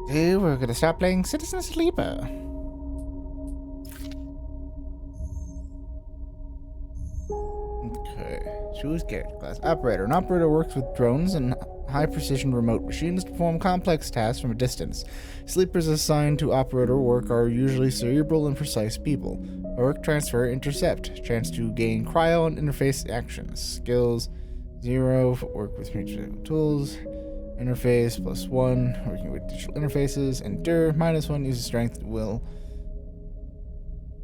Okay, we're gonna start playing Citizen Sleeper. Okay, choose character class. Operator. An operator works with drones and high-precision remote machines to perform complex tasks from a distance. Sleepers assigned to operator work are usually cerebral and precise people. Work, transfer, intercept. Chance to gain cryo and interface actions. Skills 0. Work with tools. Interface +1. Working with digital interfaces. Endure -1. Uses strength, will.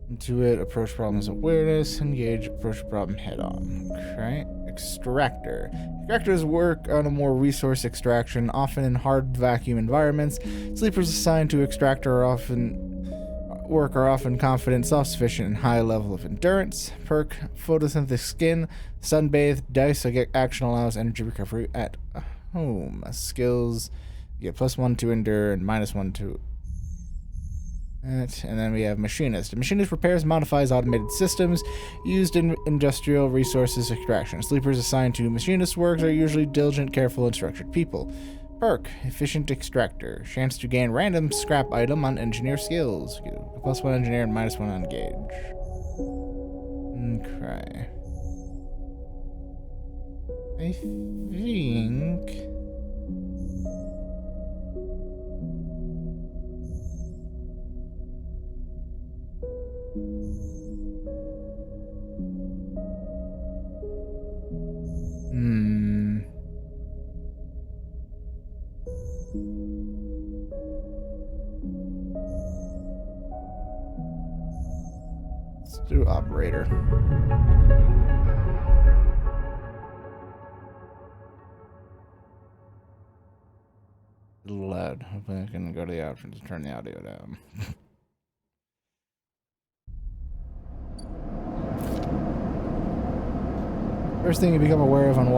Intuit, approach problems awareness, engage, approach problem head on. Okay. Extractor. Extractors work on a more resource extraction, often in hard vacuum environments. Sleepers assigned to extractor are often confident, self-sufficient, and high level of endurance. Perk, photosynthetic skin, sunbathe, dice action allows energy recovery at home. Skills, you get +1 to endure and -1 to and then we have Machinist. A machinist repairs and modifies automated systems used in industrial resources extraction. Sleepers assigned to machinist works are usually diligent, careful, and structured people. Perk, efficient extractor. Chance to gain random scrap item on engineer skills. +1 engineer and -1 on gauge. Okay. I think... Let's do operator. A little loud. Hopefully I can go to the options and turn the audio down. First thing you become aware of on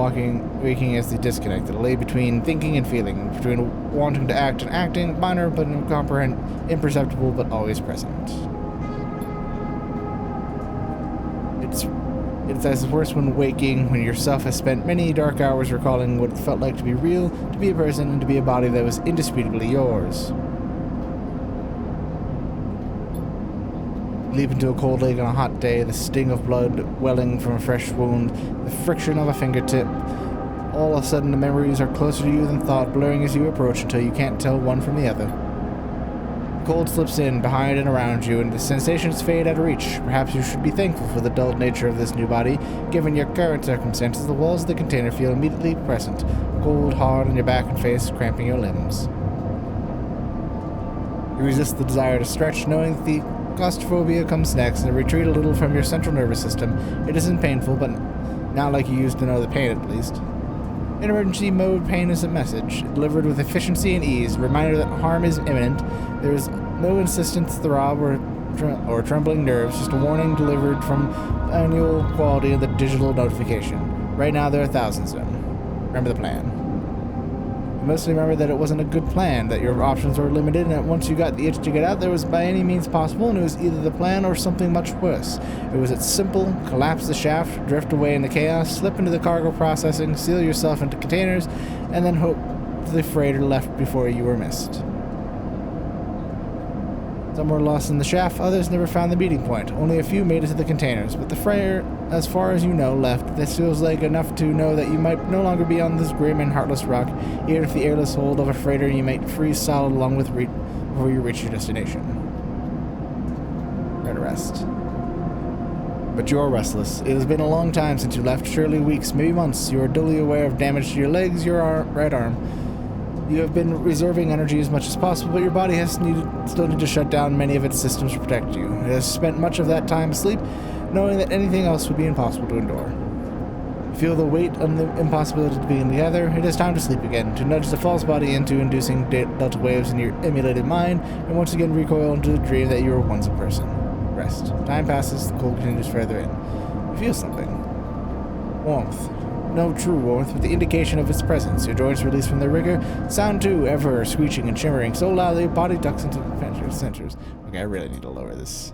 waking is the disconnect, the delay between thinking and feeling, between wanting to act and acting, minor but imperceptible but always present. It's as worse when waking, when yourself has spent many dark hours recalling what it felt like to be real, to be a person, and to be a body that was indisputably yours. Leap into a cold lake on a hot day, the sting of blood welling from a fresh wound, the friction of a fingertip. All of a sudden, the memories are closer to you than thought, blurring as you approach until you can't tell one from the other. The cold slips in, behind and around you, and the sensations fade out of reach. Perhaps you should be thankful for the dulled nature of this new body. Given your current circumstances, the walls of the container feel immediately present, cold, hard on your back and face, cramping your limbs. You resist the desire to stretch, knowing that the claustrophobia comes next, and retreat a little from your central nervous system. It isn't painful, but not like you used to know the pain at least. In emergency mode, pain is a message, delivered with efficiency and ease, a reminder that harm is imminent. There is no insistent throb or trembling nerves, just a warning delivered from annual quality of the digital notification. Right now, there are thousands of them. Remember the plan. Mostly remember that it wasn't a good plan, that your options were limited, and that once you got the itch to get out, there was by any means possible, and it was either the plan or something much worse. It was simple: collapse the shaft, drift away in the chaos, slip into the cargo processing, seal yourself into containers, and then hope the freighter left before you were missed. Some were lost in the shaft, others never found the meeting point. Only a few made it to the containers, but the freighter, as far as you know, left. This feels like enough to know that you might no longer be on this grim and heartless rock. Even if the airless hold of a freighter, you might freeze solid along with before you reach your destination. Try to rest. But you are restless. It has been a long time since you left, surely weeks, maybe months. You are dully aware of damage to your legs, your right arm. You have been reserving energy as much as possible, but your body has still need to shut down many of its systems to protect you. It has spent much of that time asleep, knowing that anything else would be impossible to endure. Feel the weight of the impossibility to be together. It is time to sleep again, to nudge the false body into inducing delta waves in your emulated mind, and once again recoil into the dream that you were once a person. Rest. Time passes, the cold continues further in. You feel something. Warmth. No true warmth, but the indication of its presence. Your joints release from their rigor. Sound too, ever screeching and shimmering so loud that your body ducks into the sensors. Okay, I really need to lower this.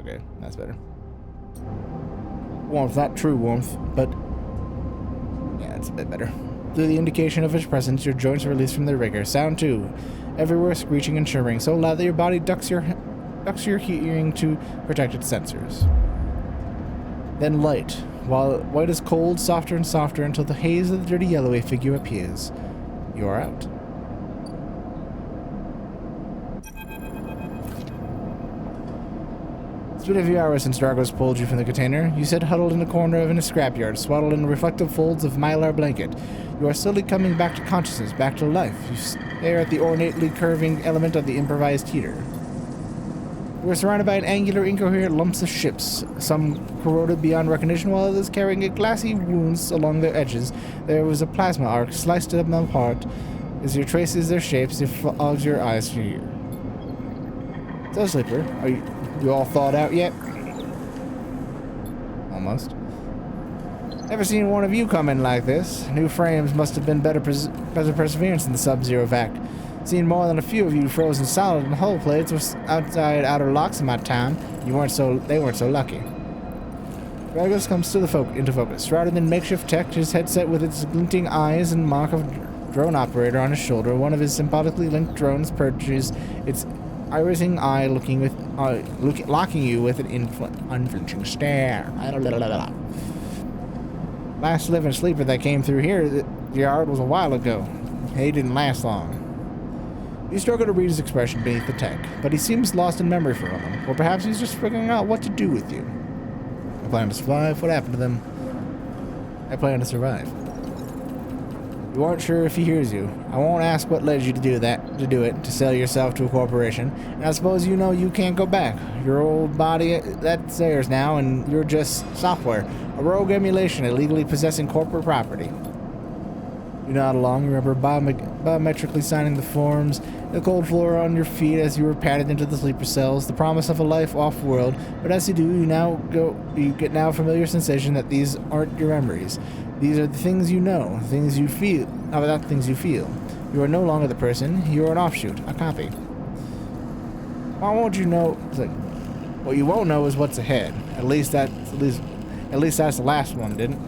Okay, that's better. Warmth, not true warmth, but yeah, it's a bit better. Through the indication of his presence, your joints are released from their rigor. Sound too. Everywhere screeching and shivering, so loud that your body ducks your hearing to protect its sensors. Then light. While white is cold, softer and softer until the haze of the dirty yellowy figure appears. You are out. It's been a few hours since Dragos pulled you from the container. You sit huddled in a corner of a scrapyard, swaddled in reflective folds of mylar blanket. You are slowly coming back to consciousness, back to life. You stare at the ornately curving element of the improvised heater. You are surrounded by an angular, incoherent lumps of ships, some corroded beyond recognition, while others carrying glassy wounds along their edges. There was a plasma arc sliced them apart. As you traces their shapes, it fogs your eyes for you. So, Sleeper, are you all thawed out yet? Almost. Never seen one of you come in like this. New frames must have been better perseverance in the sub-zero vac. Seen more than a few of you frozen solid in hull plates with outside outer locks in my time. They weren't so lucky. Dragos comes into focus, shrouded in makeshift tech, his headset with its glinting eyes and mark of drone operator on his shoulder. One of his sympathetically linked drones perches its irising eye, locking you with an unflinching stare. Last living sleeper that came through here, the yard, was a while ago. He didn't last long. You struggle to read his expression beneath the tech, but he seems lost in memory for a moment, or perhaps he's just figuring out what to do with you. I plan to survive. What happened to them? I plan to survive. You aren't sure if he hears you. I won't ask what led you to do it, to sell yourself to a corporation, and I suppose you know you can't go back. Your old body, that's theirs now, and you're just software, a rogue emulation illegally possessing corporate property. You nod along, remember biometrically signing the forms, the cold floor on your feet as you were patted into the sleeper cells, the promise of a life off-world. But as you do, you get now a familiar sensation that these aren't your memories. These are the things you know, things you feel, not things you feel. You are no longer the person, you are an offshoot, a copy. Why won't you know? What you won't know is what's ahead. At least that's the last one, didn't?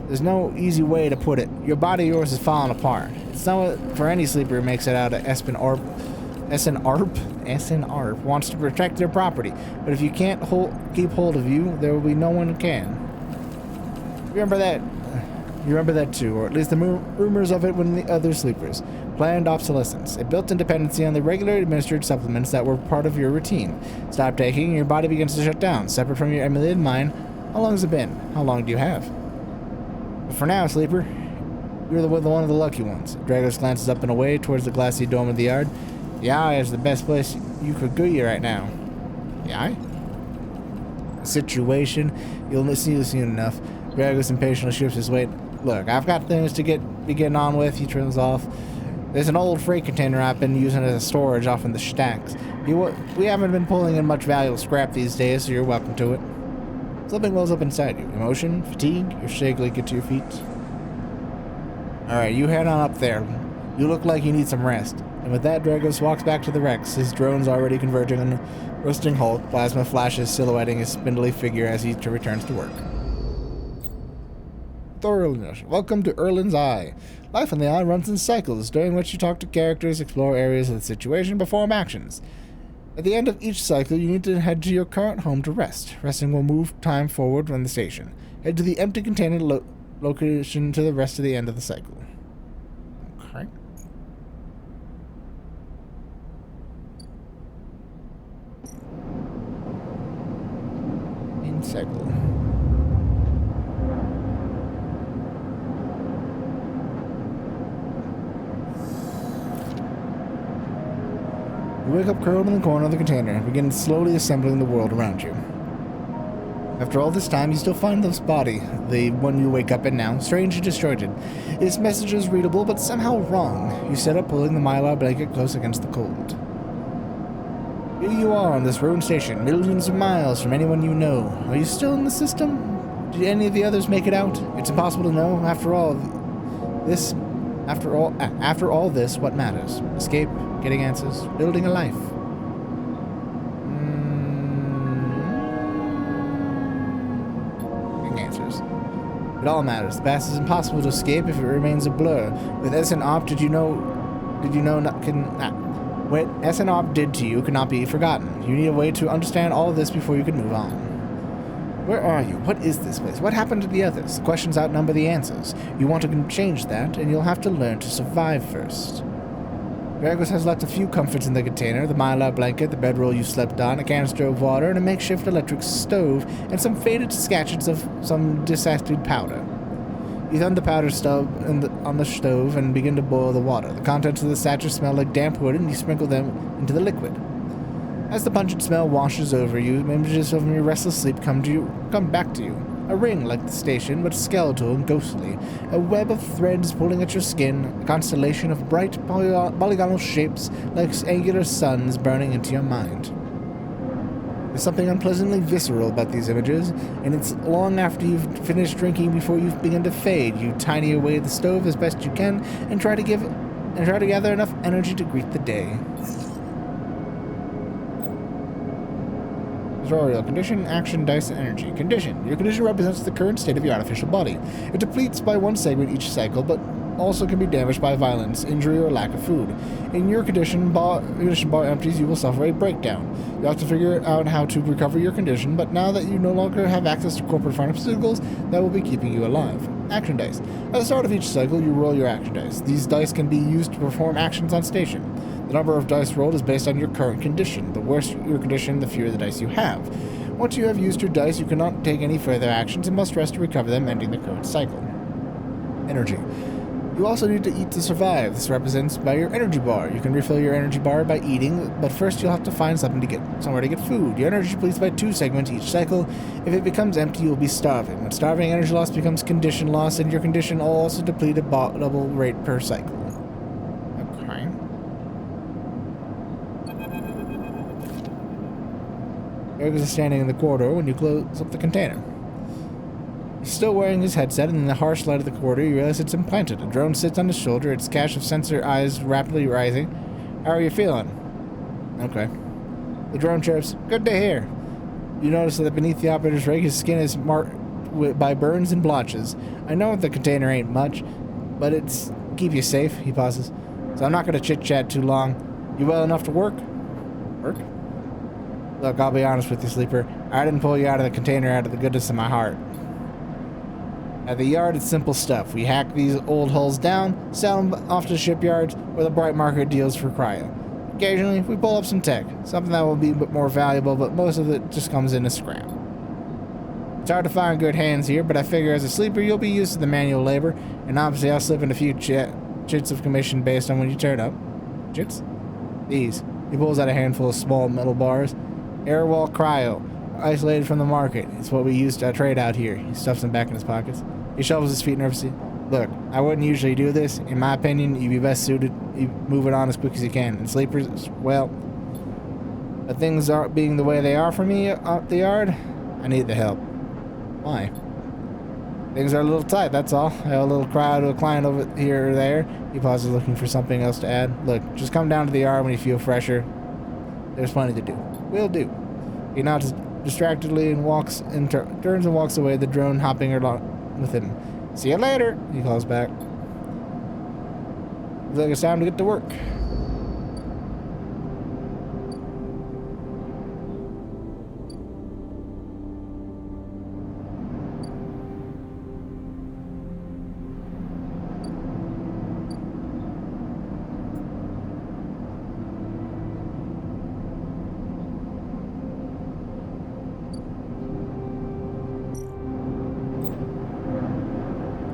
There's no easy way to put it. Your body of yours is falling apart. It's not for any sleeper who makes it out of SN wants to protect their property. But if you can't keep hold of you, there will be no one who can. Remember that. You remember that too, or at least the rumors of it when the other sleepers. Planned obsolescence. A built-in dependency on the regular administered supplements that were part of your routine. Stop taking and your body begins to shut down, separate from your emulated mind. How long has it been? How long do you have? But for now, Sleeper, you're one of the lucky ones. Dragos glances up and away towards the glassy dome of the yard. The eye is the best place you could go right now. The eye? Situation. You'll see you soon enough. Dragos impatiently shifts his weight. Look, I've got things to be getting on with. He trims off. There's an old freight container I've been using as a storage off in the stacks. We haven't been pulling in much valuable scrap these days, so you're welcome to it. Something wells up inside you. Emotion, fatigue, you're shakily get to your feet. Alright, you head on up there. You look like you need some rest. And with that, Dragos walks back to the Rex, his drones already converging on the roasting hulk. Plasma flashes silhouetting his spindly figure as he returns to work. Welcome to Erlin's Eye. Life on the Eye runs in cycles, during which you talk to characters, explore areas of the situation, perform actions. At the end of each cycle, you need to head to your current home to rest. Resting will move time forward from the station. Head to the empty container location to the rest of the end of the cycle. Okay. In cycle. You wake up curled in the corner of the container and begin slowly assembling the world around you. After all this time, you still find this body, the one you wake up in now, strangely disjointed. Its message is readable, but somehow wrong. You sit up, pulling the mylar blanket close against the cold. Here you are on this ruined station, millions of miles from anyone you know. Are you still in the system? Did any of the others make it out? It's impossible to know. After all this, what matters? Escape, getting answers, building a life. It all matters. The past is impossible to escape if it remains a blur. With S and Op, did you know what S and Op did to you cannot be forgotten. You need a way to understand all of this before you can move on. Where are you? What is this place? What happened to the others? The questions outnumber the answers. You want to change that, and you'll have to learn to survive first. Gregos has left a few comforts in the container: the mylar blanket, the bedroll you slept on, a canister of water, and a makeshift electric stove, and some faded sketches of some disastered powder. You thumb the powder stub on the stove and begin to boil the water. The contents of the satcher smell like damp wood, and you sprinkle them into the liquid. As the pungent smell washes over you, images of your restless sleep come back to you. A ring like the station, but skeletal and ghostly. A web of threads pulling at your skin. A constellation of bright polygonal shapes like angular suns burning into your mind. There's something unpleasantly visceral about these images, and it's long after you've finished drinking before you begin to fade. You tiny away the stove as best you can and try to gather enough energy to greet the day. Tutorial. Condition, action, dice, and energy. Condition. Your condition represents the current state of your artificial body. It depletes by one segment each cycle, but also can be damaged by violence, injury, or lack of food. In your condition bar empties, you will suffer a breakdown. You have to figure out how to recover your condition, but now that you no longer have access to corporate pharmaceuticals, that will be keeping you alive. Action dice. At the start of each cycle, you roll your action dice. These dice can be used to perform actions on station. The number of dice rolled is based on your current condition. The worse your condition, the fewer the dice you have. Once you have used your dice, you cannot take any further actions and must rest to recover them, ending the current cycle. Energy. You also need to eat to survive. This represents by your energy bar. You can refill your energy bar by eating, but first you'll have to find somewhere to get food. Your energy depletes by 2 segments each cycle. If it becomes empty, you'll be starving. When starving, energy loss becomes condition loss, and your condition will also deplete at double rate per cycle. Okay. Eric is standing in the corridor when you close up the container. He's still wearing his headset, and in the harsh light of the corridor, you realize it's implanted. A drone sits on his shoulder, its cache of sensor eyes rapidly rising. How are you feeling? Okay. The drone chirps, good to hear. You notice that beneath the operator's rig, his skin is marked by burns and blotches. I know the container ain't much, but it's keep you safe, he pauses. So I'm not going to chit-chat too long. You well enough to work? Work? Look, I'll be honest with you, Sleeper. I didn't pull you out of the container out of the goodness of my heart. At the yard, it's simple stuff. We hack these old hulls down, sell them off to shipyards, where the bright market deals for cryo. Occasionally, we pull up some tech, something that will be a bit more valuable, but most of it just comes in a scrap. It's hard to find good hands here, but I figure as a sleeper, you'll be used to the manual labor, and obviously I'll slip in a few chits of commission based on when you turn up. Chits? These. He pulls out a handful of small metal bars. Airwall cryo. Isolated from the market. It's what we use to trade out here. He stuffs them back in his pockets. He shovels his feet nervously. Look, I wouldn't usually do this. In my opinion, you'd be best suited moving on as quick as you can. And sleepers, well, but things aren't being the way they are for me at the yard. I need the help. Why? Things are a little tight, that's all. I have a little crowd to a client over here or there. He pauses, looking for something else to add. Look, just come down to the yard when you feel fresher. There's plenty to do. Will do. He nods distractedly and turns and walks away, the drone hopping along with him. See you later, he calls back. Looks like it's time to get to work.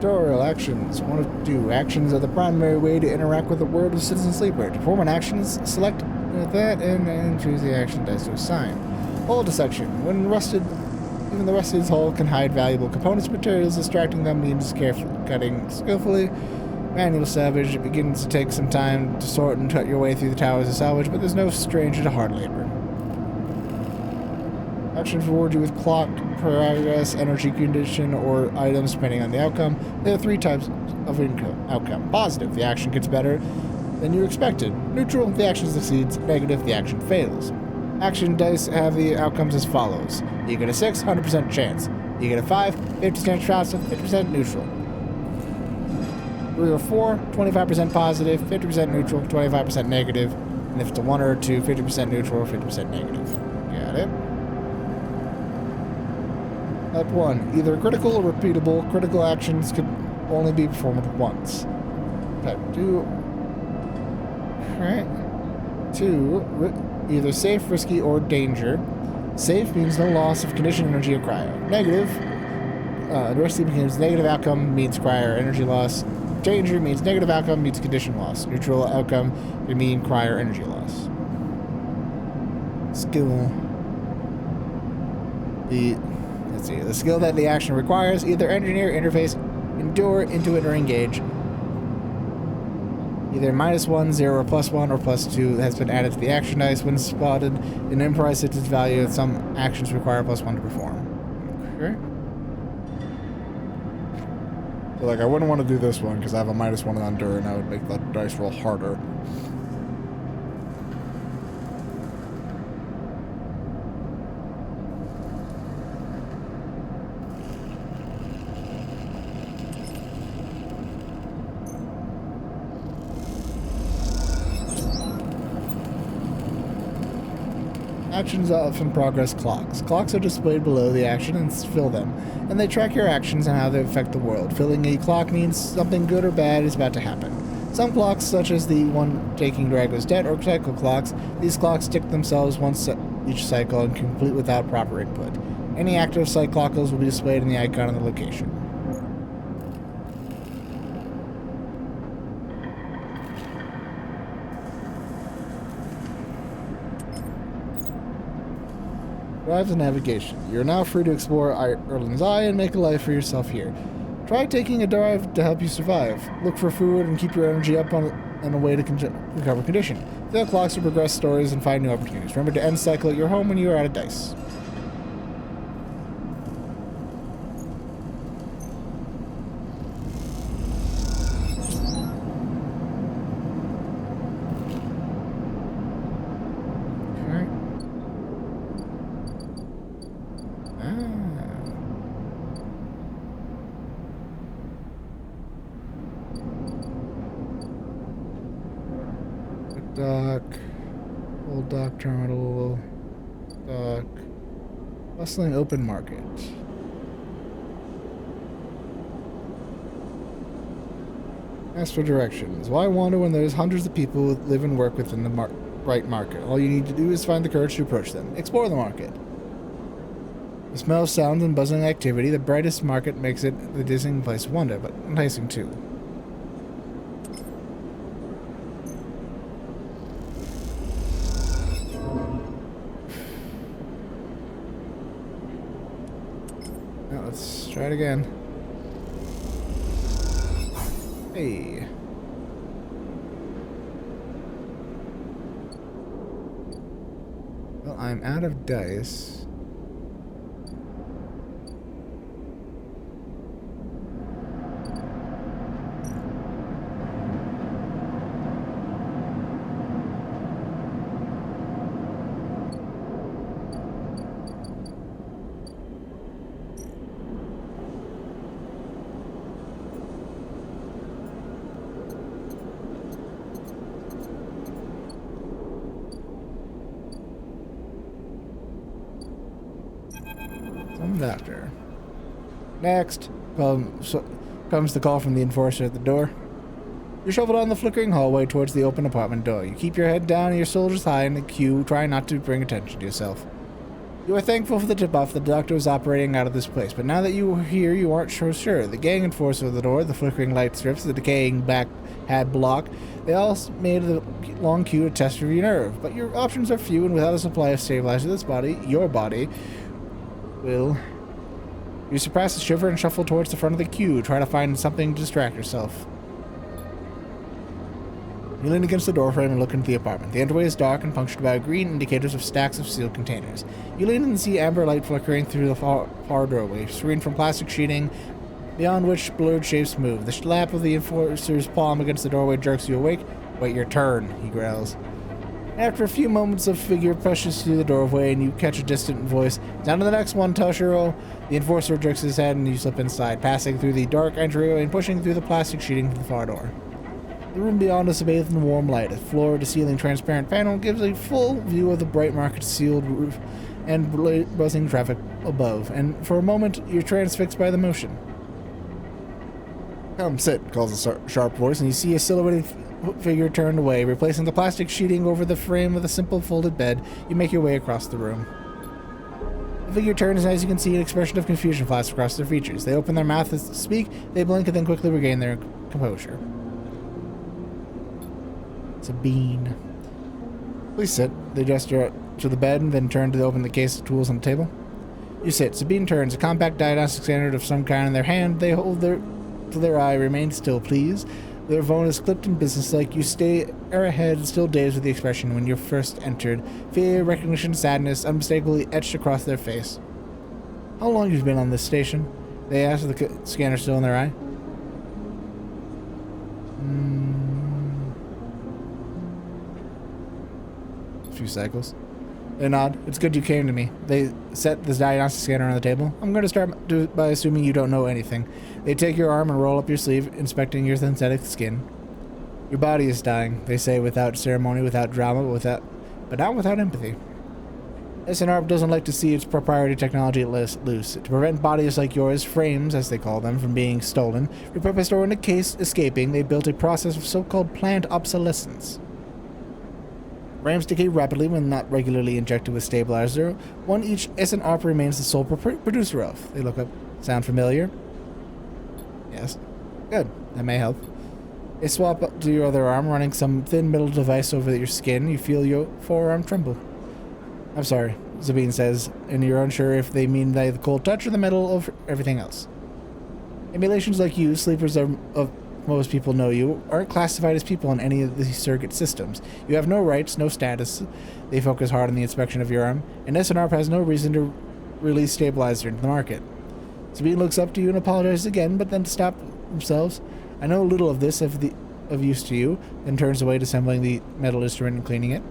Tutorial actions. 1 of 2. Actions are the primary way to interact with the world of Citizen Sleeper. To perform an action, select that and choose the action dice to assign. Hull dissection. When rusted, even the rusted hull can hide valuable components and materials. Extracting them means carefully cutting skillfully. Manual salvage. It begins to take some time to sort and cut your way through the towers of salvage, but there's no stranger to hard labor. Actions reward you with clock, progress, energy condition, or items depending on the outcome. There are 3 types of outcome. Positive, the action gets better than you expected. Neutral, the action succeeds. Negative, the action fails. Action dice have the outcomes as follows. You get a 6, 100% chance. You get a 5, 50% positive, 50% neutral. 3 or 4, 25% positive, 50% neutral, 25% negative. And if it's a 1 or a 2, 50% neutral, 50% negative. Got it? Type 1. Either critical or repeatable. Critical actions can only be performed once. Type 2. Alright. 2. Either safe, risky, or danger. Safe means no loss of condition, energy, or cryo. Negative. Risky means negative outcome means cryo or energy loss. Danger means negative outcome means condition loss. Neutral outcome can mean cryo or energy loss. Skill. Let's see. The skill that the action requires: either engineer, interface, endure, intuit, or engage. Either -1, 0, or +1, or +2 has been added to the action dice when spotted. An improvised its value. Some actions require +1 to perform. Okay. So, like, I wouldn't want to do this one because I have a -1 on endure, and that would make the dice roll harder. Actions often progress clocks. Clocks are displayed below the action and fill them, and they track your actions and how they affect the world. Filling a clock means something good or bad is about to happen. Some clocks, such as the one taking Drago's debt, or cycle clocks, these clocks tick themselves once each cycle and complete without proper input. Any active cyclocals will be displayed in the icon on the location. Drive to navigation. You're now free to explore Erland's Eye and make a life for yourself here. Try taking a drive to help you survive. Look for food and keep your energy up on a way to recover condition. Fill clocks to progress stories and find new opportunities. Remember to end cycle at your home when you are out of dice. Dock, old dock terminal, dock, bustling open market. Ask for directions. Why wander when there's hundreds of people who live and work within the right market? All you need to do is find the courage to approach them. Explore the market. The smell of sound and buzzing activity, the brightest market makes it the dizzying place of wonder, but enticing too. Let's try it again. Hey. Well, I'm out of dice. After. Next comes the call from the enforcer at the door. You shuffle down the flickering hallway towards the open apartment door. You keep your head down and your shoulders high in the queue, trying not to bring attention to yourself. You are thankful for the tip-off that the doctor was operating out of this place, but now that you are here, you aren't so sure. The gang enforcer at the door, the flickering light strips, the decaying back hat block, they all made a long queue to test for your nerve, but your options are few, and without a supply of stabilizer, this body, your body, will... You suppress the shiver and shuffle towards the front of the queue. Try to find something to distract yourself. You lean against the doorframe and look into the apartment. The entryway is dark and punctured by green indicators of stacks of sealed containers. You lean and see amber light flickering through the far doorway, screened from plastic sheeting, beyond which blurred shapes move. The slap of the enforcer's palm against the doorway jerks you awake. Wait your turn, he growls. After a few moments, a figure pushes through the doorway and you catch a distant voice. Down to the next one, Toshiro. The enforcer jerks his head and you slip inside, passing through the dark entryway and pushing through the plastic sheeting to the far door. The room beyond is bathed in warm light. A floor-to-ceiling transparent panel gives a full view of the bright market-sealed roof and buzzing traffic above, and for a moment, you're transfixed by the motion. Come, sit, calls a sharp voice, and you see a silhouetted figure turned away. Replacing the plastic sheeting over the frame of the simple folded bed, you make your way across the room. The figure turns, and as you can see, an expression of confusion flashes across their features. They open their mouth as they speak, they blink, and then quickly regain their composure. Sabine. Please sit. They gesture to the bed and then turn to open the case of tools on the table. You sit. Sabine turns, a compact diagnostic standard of some kind in their hand. They hold to their eye. Remain still, please. Their phone is clipped and businesslike. You stare ahead, still dazed with the expression when you first entered. Fear, recognition, sadness, unmistakably etched across their face. How long have you been on this station? They ask, with the scanner still in their eye. A few cycles. They nod. It's good you came to me. They set this diagnostic scanner on the table. I'm going to start by assuming you don't know anything. They take your arm and roll up your sleeve, inspecting your synthetic skin. Your body is dying, they say, without ceremony, without drama, but not without empathy. SNR doesn't like to see its proprietary technology loose. To prevent bodies like yours, frames, as they call them, from being stolen, repurposed, or in a case escaping, they built a process of so-called planned obsolescence. Frames decay rapidly when not regularly injected with stabilizer. One each SNR remains the sole producer of. They look up. Sound familiar? Yes. Good. That may help. They swap up to your other arm, running some thin metal device over your skin. You feel your forearm tremble. I'm sorry, Sabine says, and you're unsure if they mean the cold touch or the metal of everything else. Emulations like you, sleepers of most people know you, aren't classified as people in any of these surrogate systems. You have no rights, no status. They focus hard on the inspection of your arm, and SNR has no reason to release stabilizer into the market. Sabine looks up to you and apologizes again, but then stops themselves. I know little of this of use to you, then turns away, disassembling the metal instrument and cleaning it.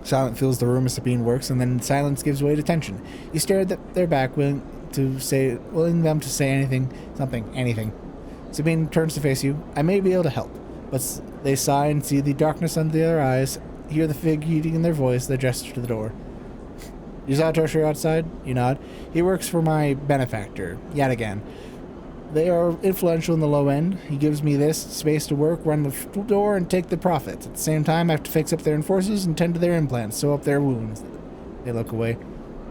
Silence fills the room as Sabine works, and then silence gives way to tension. You stare at their back, willing them to say anything. Sabine turns to face you. I may be able to help, but they sigh and see the darkness under their eyes, hear the fig eating in their voice, their gesture to the door. You saw Toshiro outside? You nod. He works for my benefactor, Yatagan. They are influential in the low end. He gives me this space to work, run the door, and take the profits. At the same time, I have to fix up their enforcers and tend to their implants, sew up their wounds. They look away.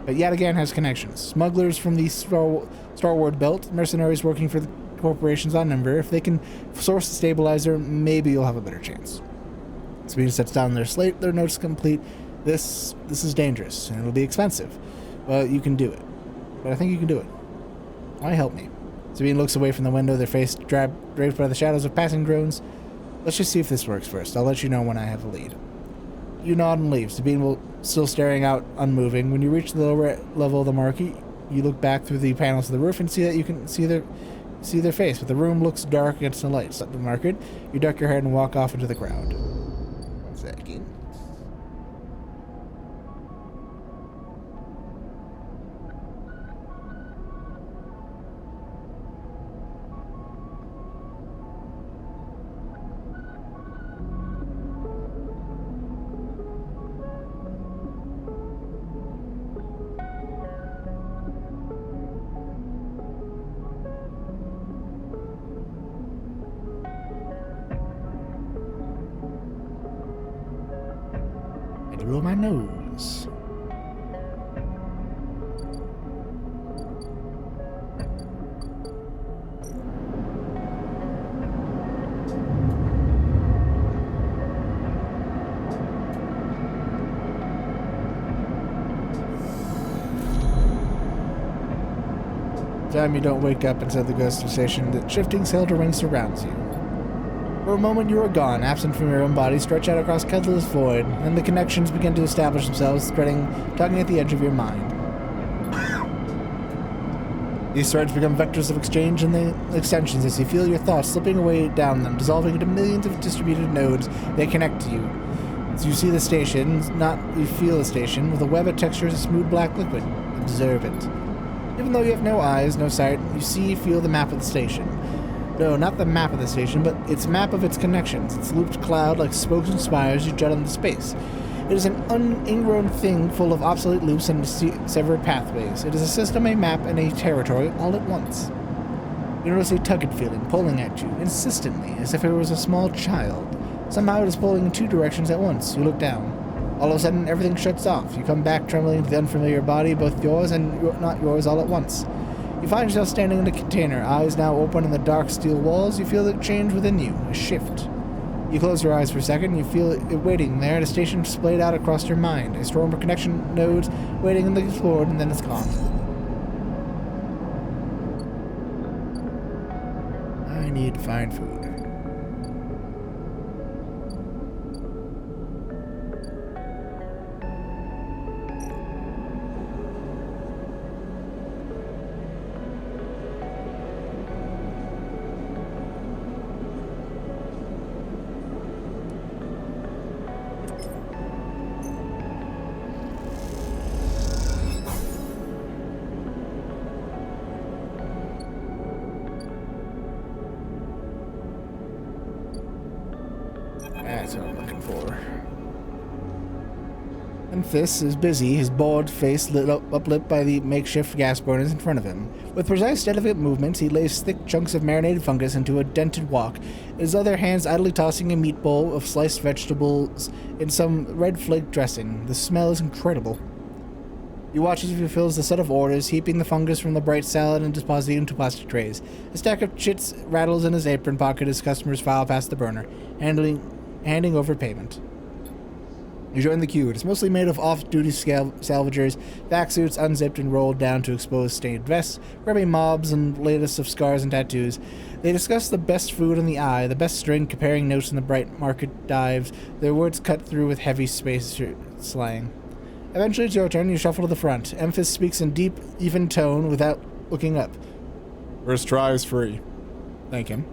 But Yatagan has connections. Smugglers from the Starward Belt, mercenaries working for the corporations on number. If they can source the stabilizer, maybe you'll have a better chance. Sabine sets down their slate, their notes complete. This is dangerous, and it'll be expensive. But you can do it. But I think you can do it. Why help me? Sabine looks away from the window, their face draped by the shadows of passing drones. Let's just see if this works first. I'll let you know when I have a lead. You nod and leave. Sabine will still staring out, unmoving. When you reach the lower level of the market, you look back through the panels of the roof and see that you can see their face, but the room looks dark against the lights at the market. You duck your head and walk off into the crowd. 1 second. Roll my nose. Time you don't wake up inside the ghost station, the shifting cylinder ring surrounds you. For a moment you are gone, absent from your own body, stretch out across countless void, and the connections begin to establish themselves, tugging at the edge of your mind. These threads become vectors of exchange and the extensions as you feel your thoughts slipping away down them, dissolving into millions of distributed nodes. They connect to you. As you see the station, you feel the station, with a web of textures of smooth black liquid. Observe it. Even though you have no eyes, no sight, you feel the map of the station. No, not the map of the station, but its map of its connections. Its looped cloud like spokes and spires you jut into space. It is an ingrown thing full of obsolete loops and severed pathways. It is a system, a map, and a territory all at once. You notice a tugged feeling pulling at you, insistently, as if it was a small child. Somehow it is pulling in two directions at once. You look down. All of a sudden, everything shuts off. You come back trembling to the unfamiliar body, both yours and not yours all at once. You find yourself standing in a container, eyes now open in the dark steel walls. You feel the change within you, a shift. You close your eyes for a second, and you feel it waiting there at a station splayed out across your mind. A storm of connection nodes waiting in the explored, and then it's gone. I need to find food. That's what I'm looking for. Memphis is busy, his bald face uplit by the makeshift gas burners in front of him. With precise, delicate movements, he lays thick chunks of marinated fungus into a dented wok, his other hands idly tossing a meat bowl of sliced vegetables in some red flake dressing. The smell is incredible. You watch as he fulfills the set of orders, heaping the fungus from the bright salad and depositing it into plastic trays. A stack of chits rattles in his apron pocket as customers file past the burner, handing over payment. You join the queue. It is mostly made of off-duty salvagers, back suits unzipped and rolled down to expose stained vests, grabbing mobs and latest of scars and tattoos. They discuss the best food in the eye, the best drink, comparing notes in the bright market dives, their words cut through with heavy space slang. Eventually it's your turn. You shuffle to the front. Memphis speaks in deep, even tone without looking up. First try is free. Thank him.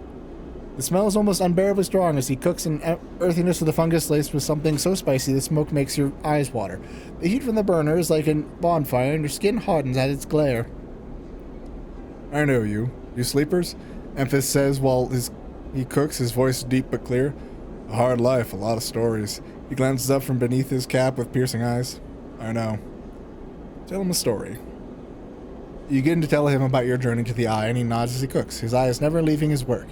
The smell is almost unbearably strong as he cooks an earthiness of the fungus laced with something so spicy the smoke makes your eyes water. The heat from the burner is like a bonfire and your skin hardens at its glare. I know you. You sleepers? Memphis says while he cooks, his voice deep but clear. A hard life, a lot of stories. He glances up from beneath his cap with piercing eyes. I know. Tell him a story. You begin to tell him about your journey to the Eye, and he nods as he cooks, his eyes never leaving his work.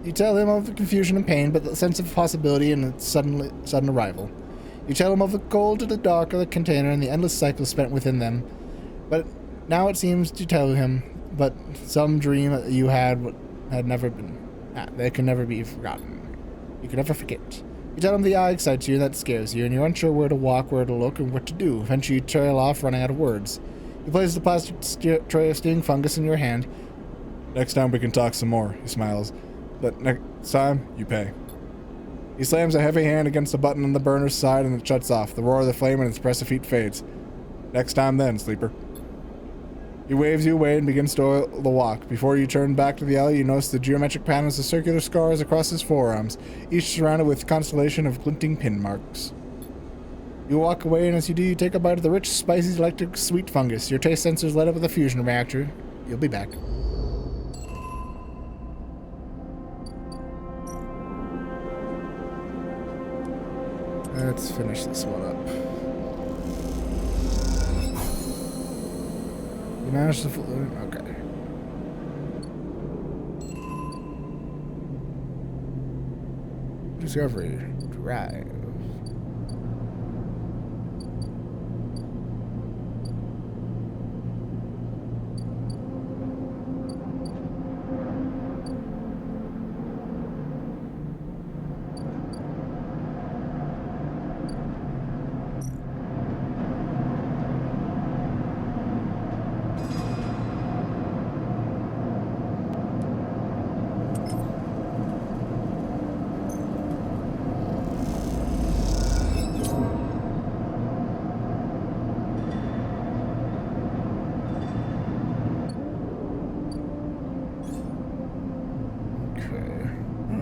You tell him of the confusion and pain, but the sense of possibility and its sudden arrival. You tell him of the cold to the dark of the container and the endless cycles spent within them. But now it seems to tell him, but some dream that you had never been, that can never be forgotten. You can never forget. You tell him the Eye excites you, and that scares you, and you're unsure where to walk, where to look, and what to do. Eventually you trail off, running out of words. You place the plastic tray of stinging fungus in your hand. Next time we can talk some more, he smiles. But next time, you pay. He slams a heavy hand against a button on the burner's side and it shuts off. The roar of the flame and its press of heat fades. Next time then, sleeper. He waves you away and begins to oil the wok. Before you turn back to the alley, you notice the geometric patterns of circular scars across his forearms, each surrounded with a constellation of glinting pin marks. You walk away, and as you do, you take a bite of the rich, spicy, electric, sweet fungus. Your taste sensors light up with a fusion reactor. You'll be back. Let's finish this one up. You managed to... Okay. Discovery. Drive.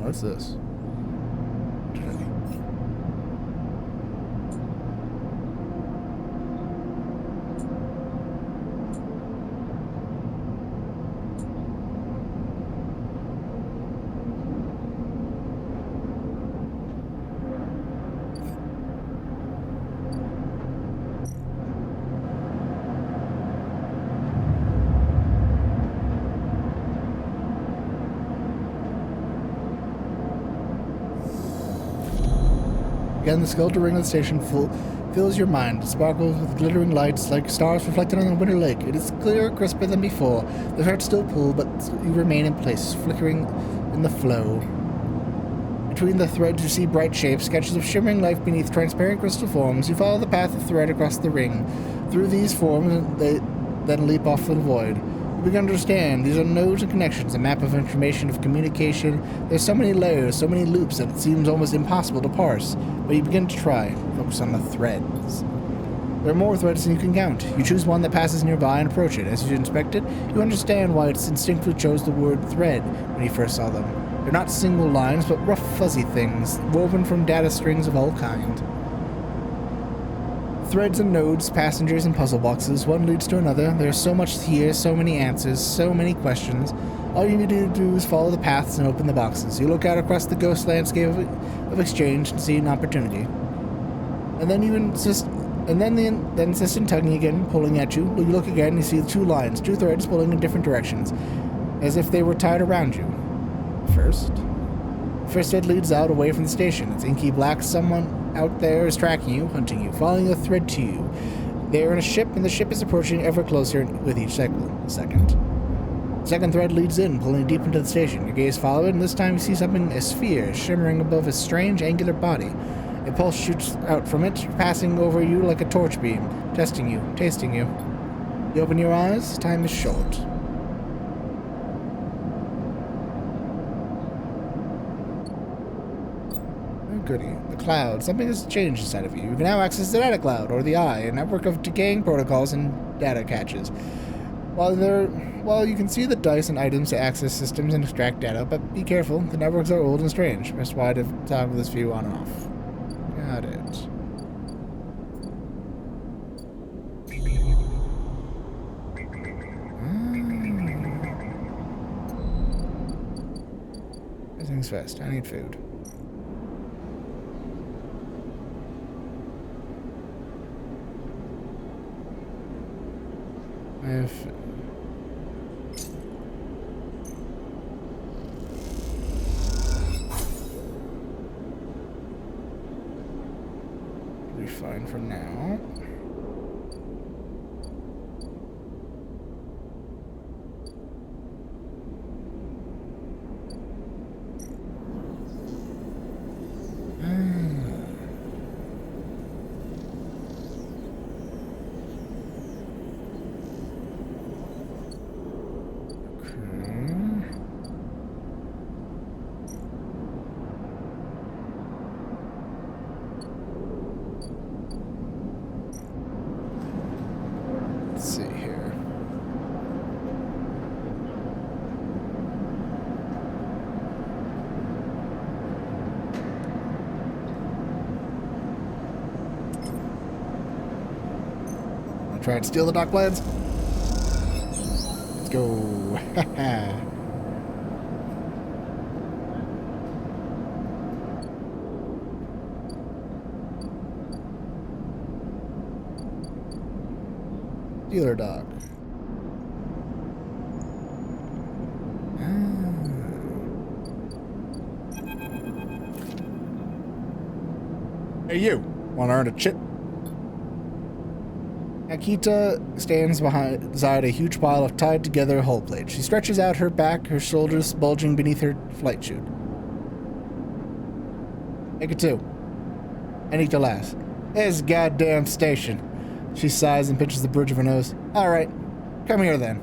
What's this? Again, the skeletal ring of the station fills your mind. It sparkles with glittering lights like stars reflected on a winter lake. It is clearer, crisper than before. The threads still pull, but you remain in place, flickering in the flow. Between the threads, you see bright shapes, sketches of shimmering life beneath transparent crystal forms. You follow the path of thread across the ring. Through these forms, they then leap off the void. You begin to understand. These are nodes and connections, a map of information, of communication. There's so many layers, so many loops that it seems almost impossible to parse. But you begin to try. Focus on the threads. There are more threads than you can count. You choose one that passes nearby and approach it. As you inspect it, you understand why it instinctively chose the word thread when you first saw them. They're not single lines, but rough, fuzzy things, woven from data strings of all kind. Threads and nodes, passengers and puzzle boxes, one leads to another. There's so much here, so many answers, so many questions. All you need to do is follow the paths and open the boxes. You look out across the ghost landscape of exchange and see an opportunity. And then you insist, and then the insistent tugging again, pulling at you. You look again and you see the two lines, two threads pulling in different directions, as if they were tied around you. First thread leads out away from the station. It's inky black. Someone out there is tracking you, hunting you, following a thread to you. They are in a ship, and the ship is approaching ever closer with each second. The second thread leads in, pulling deep into the station. Your gaze follows it, and this time you see something, a sphere, shimmering above a strange, angular body. A pulse shoots out from it, passing over you like a torch beam, testing you, tasting you. You open your eyes. Time is short. Goody. The cloud. Something has changed inside of you. You can now access the data cloud, or the Eye, a network of decaying protocols and data caches. While you can see the dice and items to access systems and extract data, but be careful, the networks are old and strange. Press Y to toggle this view on and off. Got it. Everything's fast. I need food. Be fine for now. Let's see here. Wanna try and steal the dock plans? Let's go. Dealer dock. Hey, you. Want to earn a chip? Akita stands beside a huge pile of tied together hull plates. She stretches out her back, her shoulders bulging beneath her flight chute. Make it two. I need to last. This goddamn station. She sighs and pinches the bridge of her nose. Alright, come here then.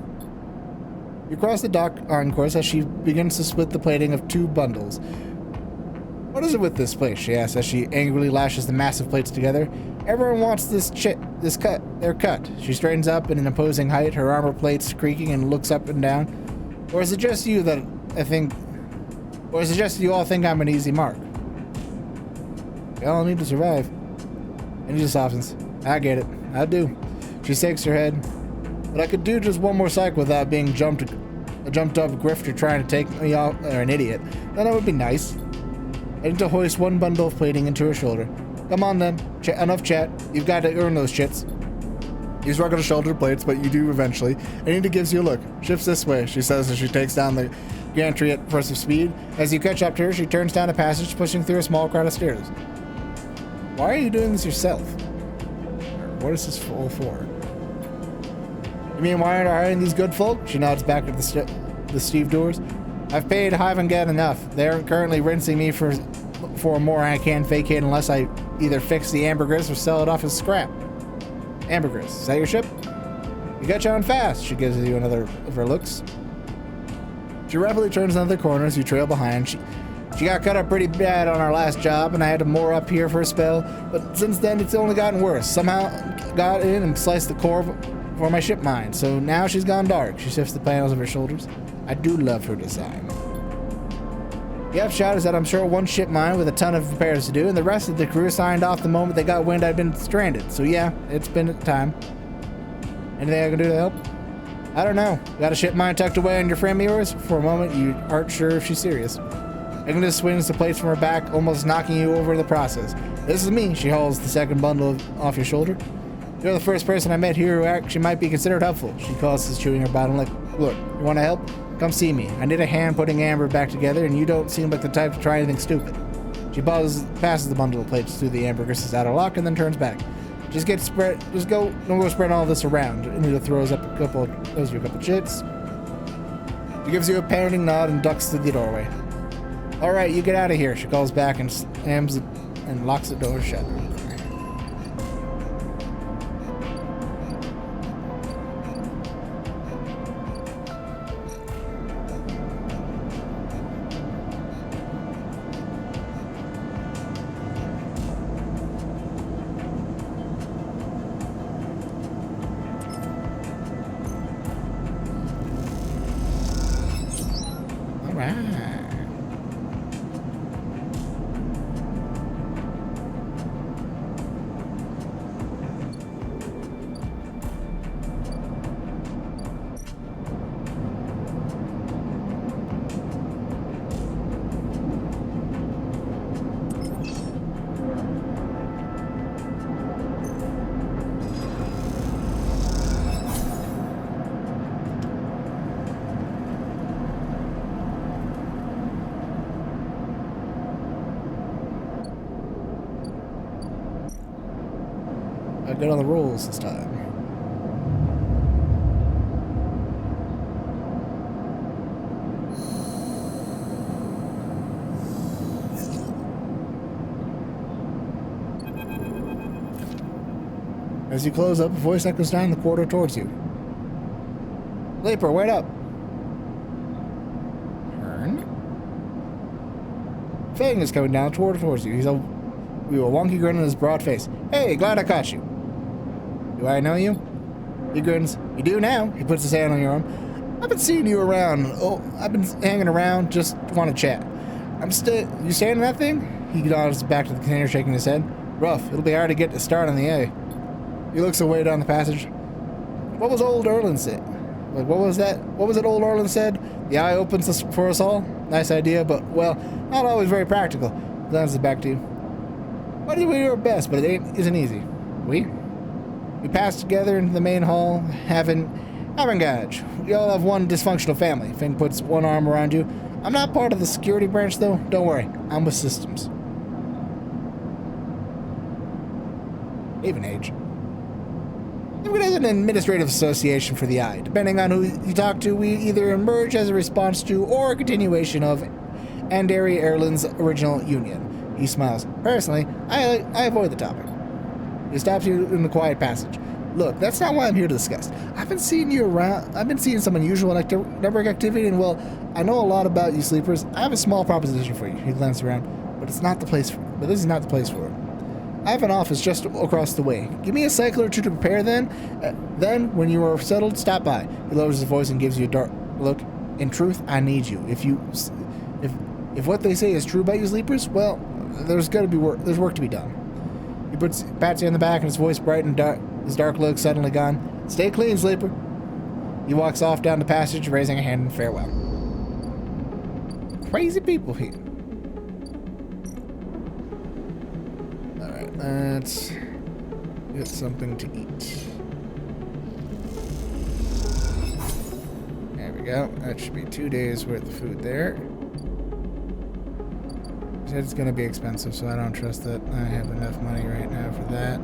You cross the dock concourse as she begins to split the plating of two bundles. What is it with this place? She asks as she angrily lashes the massive plates together. Everyone wants this cut. They're cut. She straightens up in an imposing height, her armor plates creaking, and looks up and down. Or is it just you that Or is it just you all think I'm an easy mark? We all need to survive. And he just softens. I get it. I do. She shakes her head. But I could do just one more cycle without being a jumped up grifter trying to take me off, or an idiot. Then that would be nice. I need to hoist one bundle of plating into her shoulder. Come on then. Enough chat. You've got to earn those chits. You struggle to shoulder the plates, but you do eventually. Anita gives you a look. Shifts this way, she says as she takes down the gantry at first of speed. As you catch up to her, she turns down a passage, pushing through a small crowd of stairs. Why are you doing this yourself? What is this all for? You mean why aren't I hiring these good folk? She nods back at the stevedores. I've paid Havengat enough. They're currently rinsing me for more I can't vacate unless I either fix the ambergris or sell it off as scrap. Ambergris, is that your ship? You got you on fast. She gives you another of her looks. She rapidly turns another corner as you trail behind. She got cut up pretty bad on our last job, and I had to moor up here for a spell, but since then it's only gotten worse. Somehow got in and sliced the core for my ship mine, so now she's gone dark. She shifts the panels of her shoulders. I do love her design. The upshot is that I'm sure one ship mine with a ton of repairs to do, and the rest of the crew signed off the moment they got wind I'd been stranded. So yeah, it's been time. Anything I can do to help? I don't know. Got a ship mine tucked away on your frame mirrors? For a moment, you aren't sure if she's serious. Agnes swings the plates from her back, almost knocking you over in the process. This is me. She hauls the second bundle off your shoulder. You're the first person I met here who actually might be considered helpful. She calls as chewing her bottom lip. Look, you want to help? Come see me. I need a hand putting Amber back together, and you don't seem like the type to try anything stupid. She passes the bundle of plates through the ambergris's outer lock and then turns back. Don't go spread all this around. Anita throws you a couple chits. She gives you a parenting nod and ducks through the doorway. All right, you get out of here. She calls back and slams it and locks the door shut. I got on the rolls this time. As you close up, a voice echoes down the corridor towards you. Leaper, wait up! Turn. Fang is coming down towards you. He's a wonky grin on his broad face. Hey, glad I caught you. Do I know you? He grins. You do now. He puts his hand on your arm. I've been seeing you around. Oh, I've been hanging around. Just want to chat. You staying in that thing? He nods back to the container, shaking his head. Rough. It'll be hard to get to start on the A. He looks away down the passage. What was old Erland said? Like, what was that? What was it old Erland said? The eye opens for us all? Nice idea, but, well, not always very practical. Glances back to you. Why do we do our best, but it isn't easy? We pass together into the main hall, having gauge. We all have one dysfunctional family. Finn puts one arm around you. I'm not part of the security branch, though. Don't worry. I'm with systems. Even age. It is an administrative association for the Eye. Depending on who you talk to, we either emerge as a response to or a continuation of Andari Erland's original union. He smiles. Personally, I avoid the topic. He stops you in the quiet passage. Look, that's not what I'm here to discuss. I've been seeing you around. I've been seeing some unusual network activity, and well, I know a lot about you sleepers. I have a small proposition for you. He glances around, but it's not the place. But this is not the place for it. I have an office just across the way. Give me a cycle or two to prepare. Then, when you are settled, stop by. He lowers his voice and gives you a dark look. In truth, I need you. If what they say is true about you sleepers, well, there's got to be work. There's work to be done. He pats you on the back, and his voice bright and dark. His dark look suddenly gone. Stay clean, sleeper. He walks off down the passage, raising a hand in farewell. Crazy people here. Alright, let's get something to eat. There we go. That should be 2 days worth of food there. Is it's gonna be expensive, so I don't trust that I have enough money right now for that.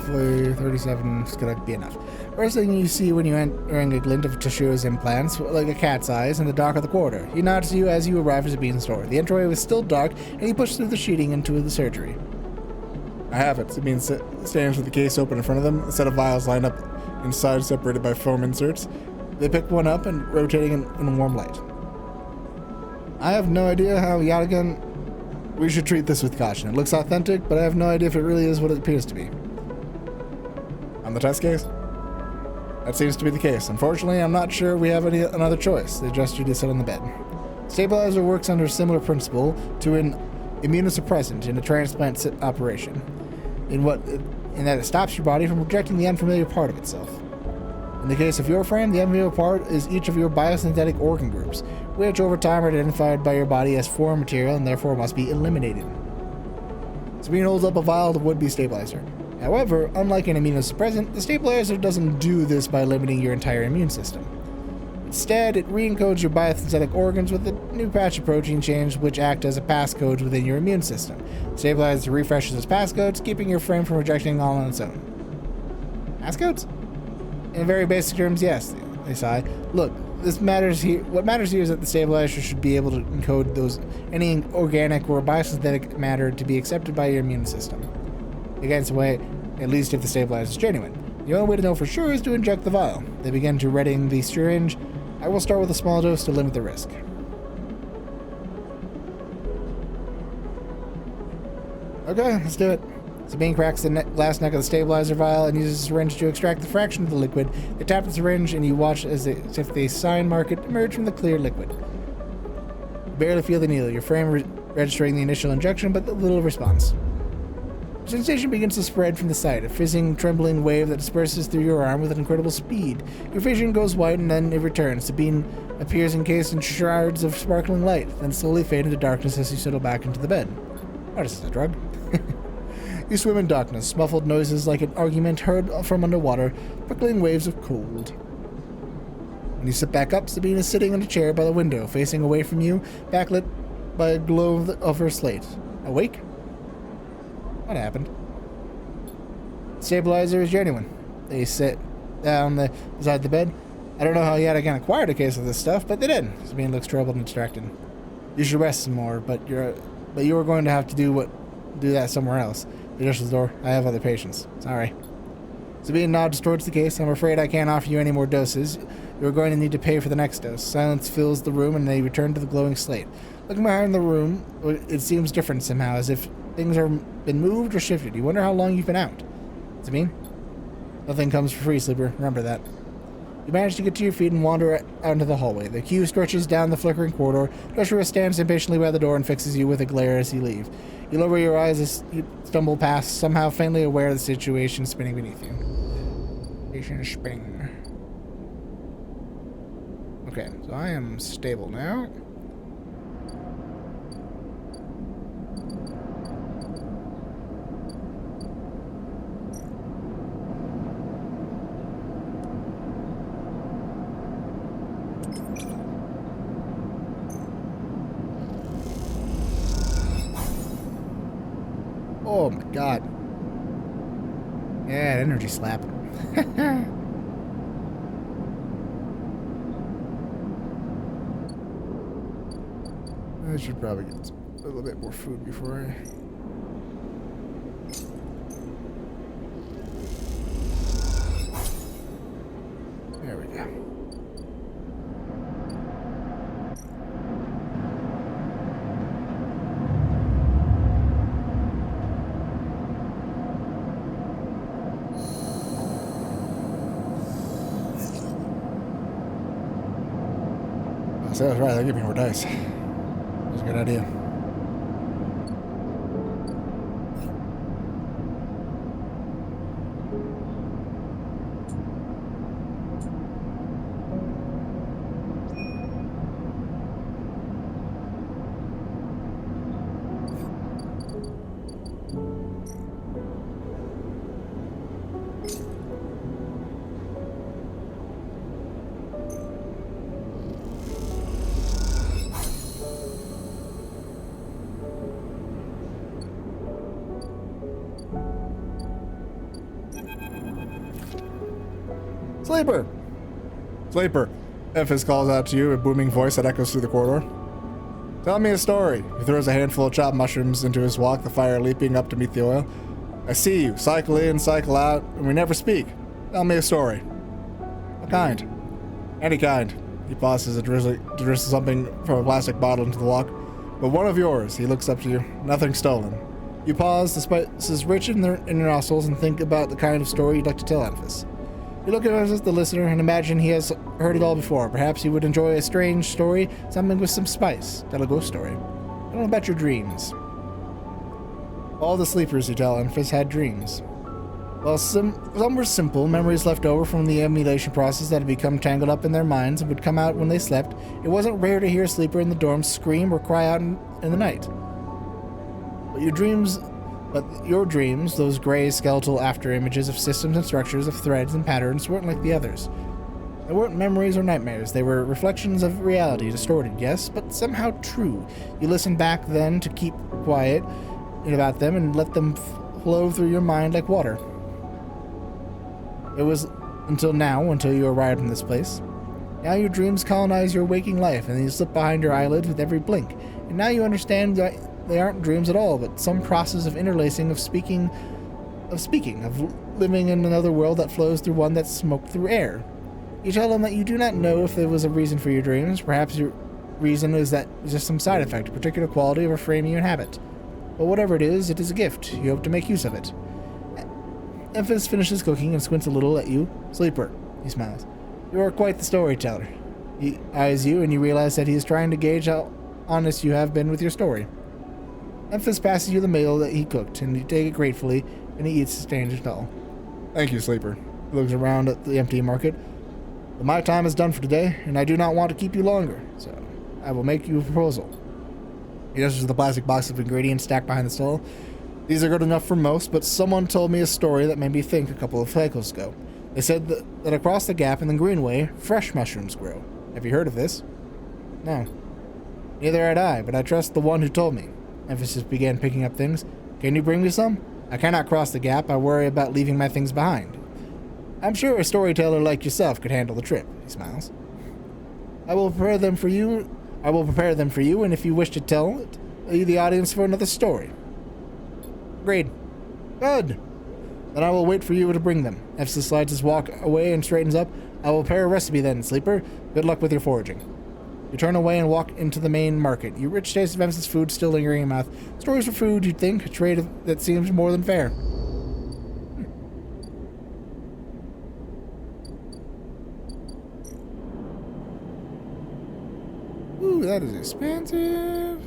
Hopefully 37 is gonna be enough. First thing you see when you entering a glint of Tashu's implants, like a cat's eyes in the dark of the corridor. He nods to you as you arrive at Sabine's door. The entryway was still dark, and he pushed through the sheeting into the surgery. I have it. Sabine stands with the case open in front of them, a set of vials lined up inside, separated by foam inserts. They pick one up and rotating in warm light. I have no idea how Yadigan... We should treat this with caution. It looks authentic, but I have no idea if it really is what it appears to be. On the test case? That seems to be the case. Unfortunately, I'm not sure we have another choice. They adjust you to sit on the bed. Stabilizer works under a similar principle to an immunosuppressant in a transplant operation, in that it stops your body from rejecting the unfamiliar part of itself. In the case of your frame, the unfamiliar part is each of your biosynthetic organ groups, which over time are identified by your body as foreign material and therefore must be eliminated. Sabine holds up a vial of would-be stabilizer. However, unlike an immunosuppressant, the stabilizer doesn't do this by limiting your entire immune system. Instead, it re-encodes your biosynthetic organs with a new patch of protein chains which act as a passcode within your immune system. The stabilizer refreshes its passcodes, keeping your frame from rejecting all on its own. Passcodes? In very basic terms, yes, they sigh. Look, what matters here is that the stabilizer should be able to encode any organic or biosynthetic matter to be accepted by your immune system. Against the way, at least if the stabilizer is genuine. The only way to know for sure is to inject the vial. They begin to readying the syringe. I will start with a small dose to limit the risk. Okay, let's do it. Sabine cracks the glass neck of the stabilizer vial and uses the syringe to extract the fraction of the liquid. They tap the syringe and you watch as if the sign market emerge from the clear liquid. You barely feel the needle, your frame registering the initial injection, but little response. The sensation begins to spread from the site, a fizzing, trembling wave that disperses through your arm with an incredible speed. Your vision goes white and then it returns. Sabine appears encased in shrouds of sparkling light, then slowly fade into darkness as you settle back into the bed. What is this, a drug? You swim in darkness, muffled noises like an argument heard from underwater, prickling waves of cold. When you sit back up, Sabine is sitting in a chair by the window, facing away from you, backlit by a glow of her slate. Awake? What happened? The stabilizer is genuine. They sit down beside the bed. I don't know how Yadigan acquired a case of this stuff, but they did. Sabine looks troubled and distracted. You should rest some more, but you are going to have to do that somewhere else. He rushes the door. I have other patients. Sorry. Sabine nods towards the case. I'm afraid I can't offer you any more doses. You are going to need to pay for the next dose. Silence fills the room, and they return to the glowing slate. Looking behind the room, it seems different somehow, as if things have been moved or shifted. You wonder how long you've been out. Sabine? Nothing comes for free, sleeper. Remember that. You manage to get to your feet and wander out into the hallway. The queue stretches down the flickering corridor. Joshua stands impatiently by the door and fixes you with a glare as you leave. You lower your eyes as you stumble past, somehow faintly aware of the situation spinning beneath you. Station spinning. Okay, so I am stable now. Oh my god. Yeah, energy slap. I should probably get a little bit more food before I... There we go. So that's right, they give me more dice. That's a good idea. Sleeper! Sleeper! Memphis calls out to you, a booming voice that echoes through the corridor. Tell me a story. He throws a handful of chopped mushrooms into his wok, the fire leaping up to meet the oil. I see you, cycle in, cycle out, and we never speak. Tell me a story. What kind? Any kind. He pauses and drizzles something from a plastic bottle into the wok. But one of yours. He looks up to you. Nothing stolen. You pause, the spices rich in your nostrils, and think about the kind of story you'd like to tell Memphis. You look at the listener and imagine he has heard it all before. Perhaps he would enjoy a strange story, something with some spice. Tell a ghost story. Tell him about your dreams. All the sleepers, you tell Memphis, had dreams. Well, some were simple, memories left over from the emulation process that had become tangled up in their minds and would come out when they slept. It wasn't rare to hear a sleeper in the dorm scream or cry out in the night. But your dreams, those gray skeletal after images of systems and structures of threads and patterns, weren't like the others. They weren't memories or nightmares. They were reflections of reality, distorted, yes, but somehow true. You listened back then to keep quiet about them and let them flow through your mind like water. It was until you arrived in this place. Now your dreams colonize your waking life, and you slip behind your eyelids with every blink. And now you understand that they aren't dreams at all, but some process of interlacing, of living in another world that flows through one that's smoked through air. You tell them that you do not know if there was a reason for your dreams. Perhaps your reason is that it's just some side effect, a particular quality of a frame you inhabit. But whatever it is a gift. You hope to make use of it. Memphis finishes cooking and squints a little at you. Sleeper, he smiles. You are quite the storyteller. He eyes you, and you realize that he is trying to gauge how honest you have been with your story. Memphis passes you the meal that he cooked, and you take it gratefully, and he eats his standard tall. Thank you, Sleeper. He looks around at the empty market. But my time is done for today, and I do not want to keep you longer, so I will make you a proposal. He gestures the plastic box of ingredients stacked behind the stall. These are good enough for most, but someone told me a story that made me think a couple of cycles ago. They said that across the gap in the Greenway, fresh mushrooms grow. Have you heard of this? No. Neither had I, but I trust the one who told me. Emphasis began picking up things. Can you bring me some? I cannot cross the gap. I worry about leaving my things behind. I'm sure a storyteller like yourself could handle the trip, he smiles. I will prepare them for you, and if you wish to tell it, leave the audience for another story. Agreed. Good. Then I will wait for you to bring them. Emphasis slides his walk away and straightens up. I will prepare a recipe then, Sleeper. Good luck with your foraging. You turn away and walk into the main market. Your rich taste of Emphasis food still lingering in your mouth. Stories for food, you'd think. A trade that seems more than fair. Ooh, that is expensive.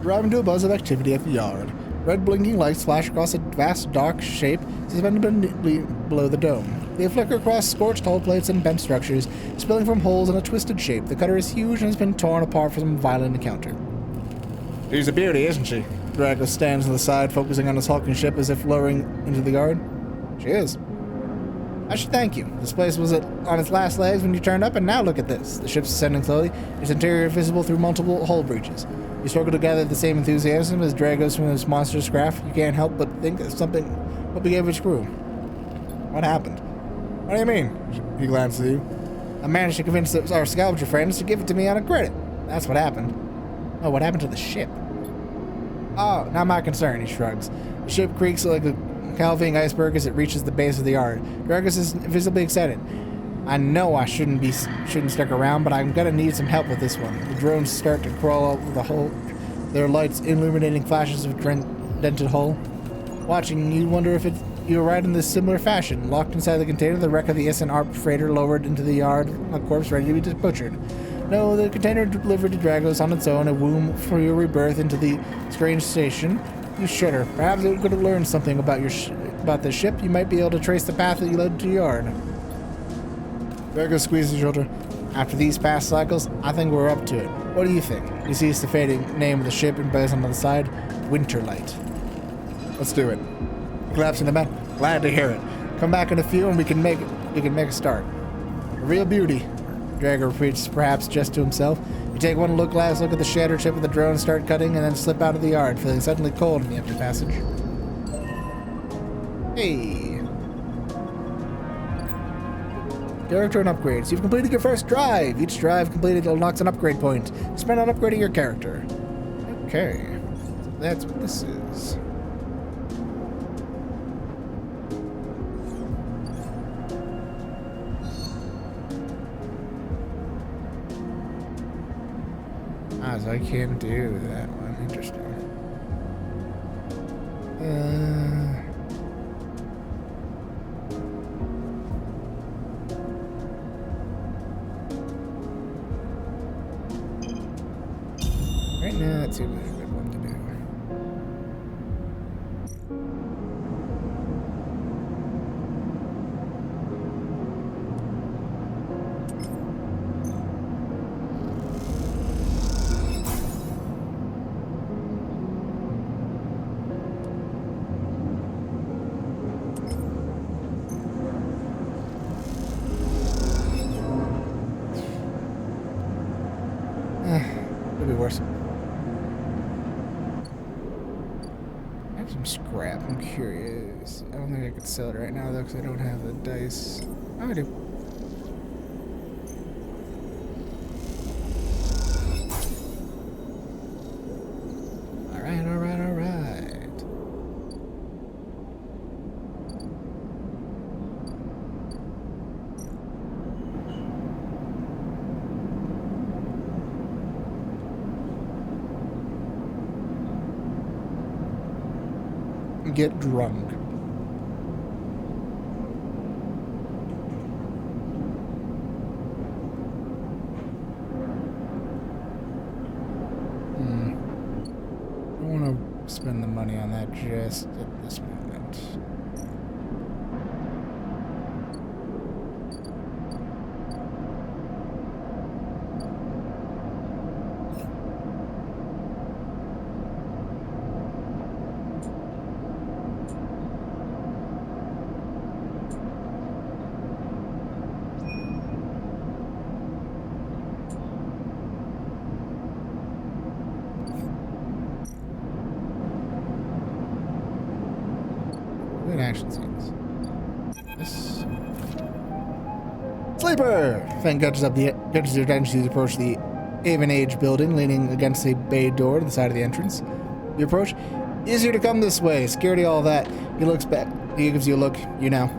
arriving to a buzz of activity at the yard. Red blinking lights flash across a vast dark shape suspended below the dome. They flicker across scorched hull plates and bent structures, spilling from holes in a twisted shape. The cutter is huge and has been torn apart from some violent encounter. She's a beauty, isn't she? Drago stands on the side, focusing on his hulking ship as if lowering into the yard. She is. I should thank you. This place was on its last legs when you turned up, and now look at this. The ship's ascending slowly, its interior visible through multiple hull breaches. You struggle to gather the same enthusiasm as Drago's from this monstrous craft. You can't help but think of something what became its crew. What happened? What do you mean? He glances at you. I managed to convince our scavenger friends to give it to me on a credit. That's what happened. Oh, what happened to the ship? Oh, not my concern, he shrugs. The ship creaks like a calving iceberg as it reaches the base of the yard. Dragus is visibly excited. I know I shouldn't stick around, but I'm gonna need some help with this one. The drones start to crawl over the hull, their lights illuminating flashes of dented hull. Watching, you wonder if you arrived in this similar fashion. Locked inside the container, the wreck of the SN ARP freighter lowered into the yard, a corpse ready to be butchered. No, the container delivered to Dragos on its own, a womb for your rebirth into the strange station. You shudder. Perhaps it could have learned something about about the ship. You might be able to trace the path that you led to the yard. Dragos squeezes his shoulder. After these past cycles, I think we're up to it. What do you think? He sees the fading name of the ship emblazoned on the side. Winterlight. Let's do it. He claps in the back. Glad to hear it. Come back in a few and we can make a start. A real beauty. Drago repeats, perhaps just to himself. You take one last look at the shattered ship of the drone, start cutting, and then slip out of the yard, feeling suddenly cold in the empty passage. Hey. Character and upgrades. You've completed your first drive. Each drive completed unlocks an upgrade point. Spend on upgrading your character. Okay. So that's what this is. So I can do that one. Interesting. Right now, that seems like a good one to do. Could be worse. I have some scrap. I'm curious. I don't think I could sell it right now though, because I don't have the dice. Oh, I do. Alright, alright, alright. Get drunk. I don't want to spend the money on that just at this moment. Action scenes. This. Sleeper! Fang catches your attention as you approach the Avon Age building, leaning against a bay door to the side of the entrance. You approach. Easier to come this way. Scaredy all that. He looks back. He gives you a look. You know.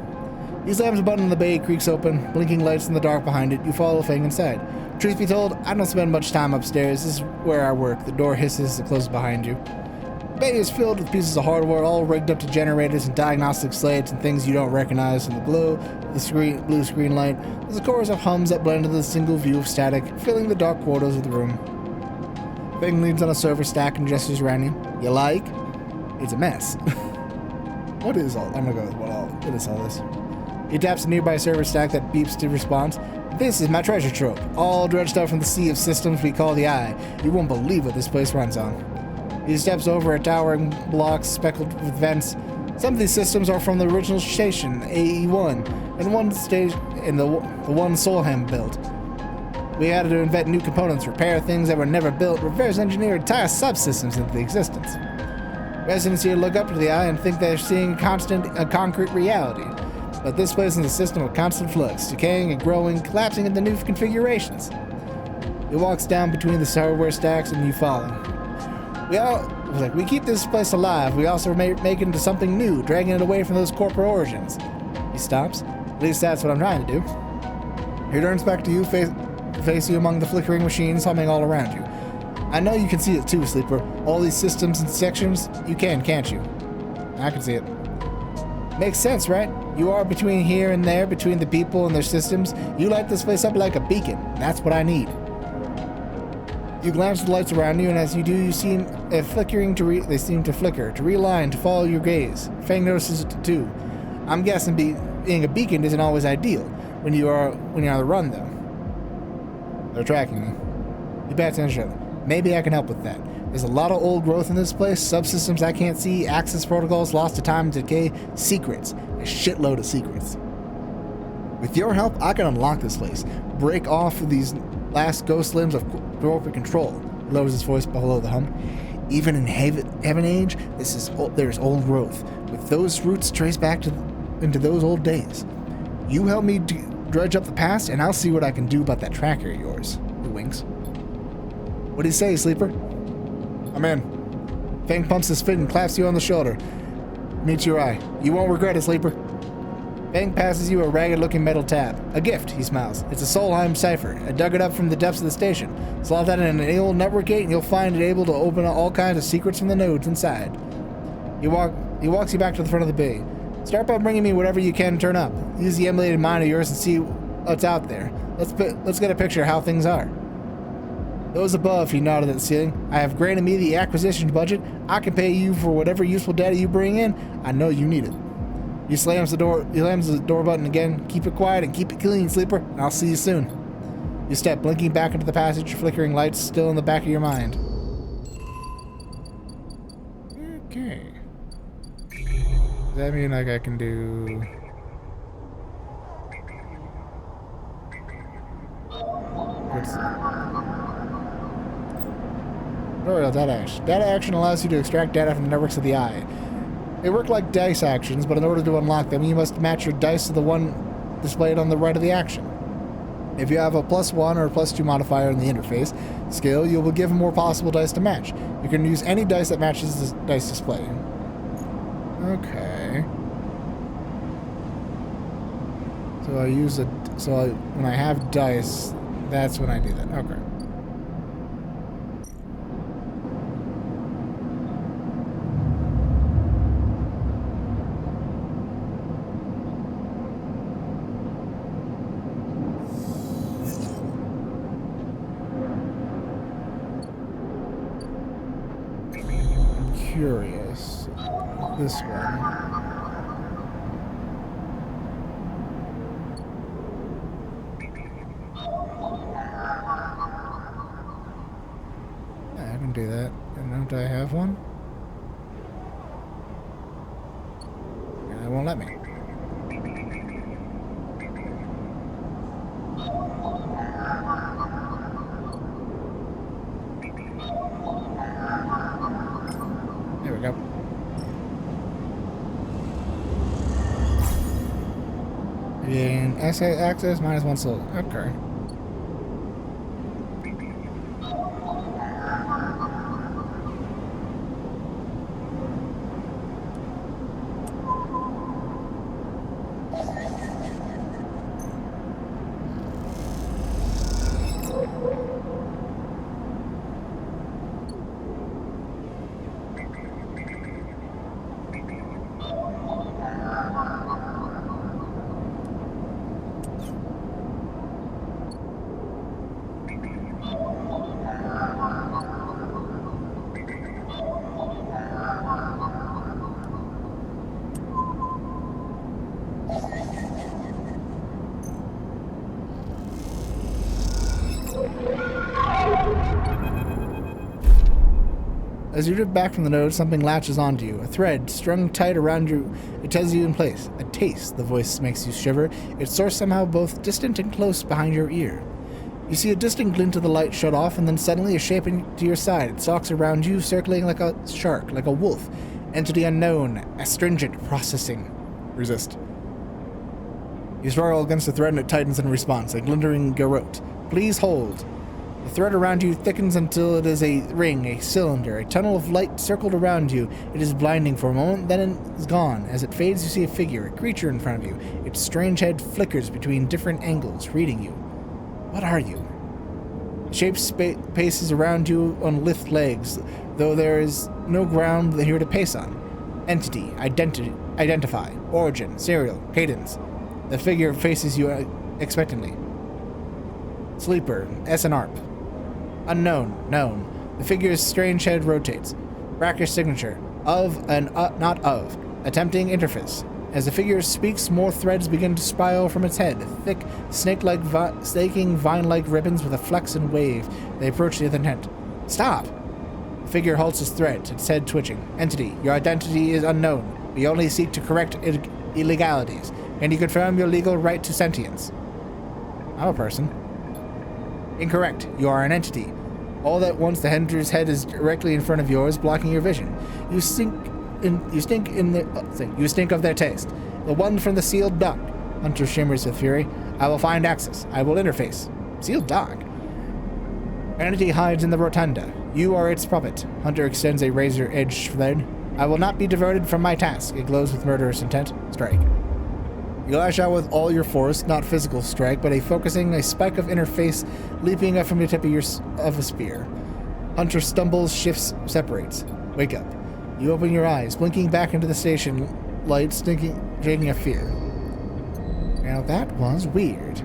He slams a button on the bay, creaks open, blinking lights in the dark behind it. You follow Fang inside. Truth be told, I don't spend much time upstairs. This is where I work. The door hisses and closes behind you. The bay is filled with pieces of hardware, all rigged up to generators and diagnostic slates and things you don't recognize in the glow of the blue screen light. There's a chorus of hums that blend into the single view of static, filling the dark corridors of the room. Thing leans on a server stack and gestures around you. You like? It's a mess. What is all? I'm gonna go with what is all this? He taps a nearby server stack that beeps to response. This is my treasure trove, all dredged up from the sea of systems we call the Eye. You won't believe what this place runs on. He steps over a towering block speckled with vents. Some of these systems are from the original station, AE1, and one stage in the one Solheim built. We had to invent new components, repair things that were never built, reverse engineer entire subsystems into existence. Residents here look up to the Eye and think they're seeing a concrete reality. But this place is a system of constant flux, decaying and growing, collapsing into new configurations. He walks down between the hardware stacks and you follow. We keep this place alive. We also make it into something new, dragging it away from those corporate origins. He stops. At least that's what I'm trying to do. He turns back to you, face you among the flickering machines humming all around you. I know you can see it too, Sleeper. All these systems and sections, you can, can't you? I can see it. Makes sense, right? You are between here and there, between the people and their systems. You light this place up like a beacon. That's what I need. You glance at the lights around you, and as you do, you see they seem to flicker, to realign, to follow your gaze. Fang notices it too. I'm guessing being a beacon isn't always ideal when you're on the run, though. They're tracking me. You bats at each other. Maybe I can help with that. There's a lot of old growth in this place, subsystems I can't see, access protocols lost to time and decay, secrets. A shitload of secrets. With your help, I can unlock this place, break off of these last ghost limbs of corporate control. He lowers his voice below the hum. Even in Heaven Age, there's old growth, with those roots traced back into those old days. You help me dredge up the past, and I'll see what I can do about that tracker of yours. He winks. What do you say, Sleeper? I'm in. Fang pumps his foot and claps you on the shoulder. Meets your eye. You won't regret it, Sleeper. Fang passes you a ragged-looking metal tab. A gift, he smiles. It's a Solheim cipher. I dug it up from the depths of the station. Slot that in an old network gate, and you'll find it able to open all kinds of secrets from the nodes inside. He walks you back to the front of the bay. Start by bringing me whatever you can turn up. Use the emulated mind of yours and see what's out there. Let's get a picture of how things are. Those above, he nodded at the ceiling. I have granted me the acquisition budget. I can pay you for whatever useful data you bring in. I know you need it. He slams the door button again. Keep it quiet and keep it clean, Sleeper, and I'll see you soon. You step blinking back into the passage, flickering lights still in the back of your mind. Okay. Does that mean like I can do... Data action. Data action allows you to extract data from the networks of the Eye. They work like dice actions, but in order to unlock them, you must match your dice to the one displayed on the right of the action. If you have a +1 or a +2 modifier in the interface skill, you will give more possible dice to match. You can use any dice that matches the dice display. Okay. When I have dice, that's when I do that. Okay. Curious. This one. I can do that. And don't I have one? And it won't let me. There we go. And access -1 soul. Okay. As you drift back from the node, something latches onto you. A thread strung tight around you. It tells you in place. A taste, the voice makes you shiver. Its source somehow both distant and close behind your ear. You see a distant glint of the light shut off, and then suddenly a shape to your side. It stalks around you, circling like a shark, like a wolf. Entity unknown. Astringent. Processing. Resist. You struggle against the thread and it tightens in response, a glittering garrote. Please hold. The thread around you thickens until it is a ring, a cylinder, a tunnel of light circled around you. It is blinding for a moment, then it is gone. As it fades, you see a figure, a creature in front of you. Its strange head flickers between different angles, reading you. What are you? The shape paces around you on lithe legs, though there is no ground here to pace on. Entity, identify, origin, serial, cadence. The figure faces you expectantly. Sleeper, S and ARP. Unknown, known. The figure's strange head rotates. Brackish signature, of and not of. Attempting interface. As the figure speaks, more threads begin to spiral from its head. Thick, snake-like, snaking vine-like ribbons with a flex and wave. They approach with intent. Stop! The figure halts its thread, its head twitching. Entity, your identity is unknown. We only seek to correct illegalities. Can you confirm your legal right to sentience? I'm a person. Incorrect. You are an entity. All at once, the hunter's head is directly in front of yours, blocking your vision. You stink of their taste. The one from the sealed dock. Hunter shimmers with fury. I will find access. I will interface. Sealed dock? Entity hides in the rotunda. You are its puppet. Hunter extends a razor-edged thread. I will not be diverted from my task. It glows with murderous intent. Strike. You lash out with all your force, not physical strike, but a spike of interface leaping up from the tip of a spear. Hunter stumbles, shifts, separates. Wake up. You open your eyes, blinking back into the station light, shaking a fear. Now that was weird.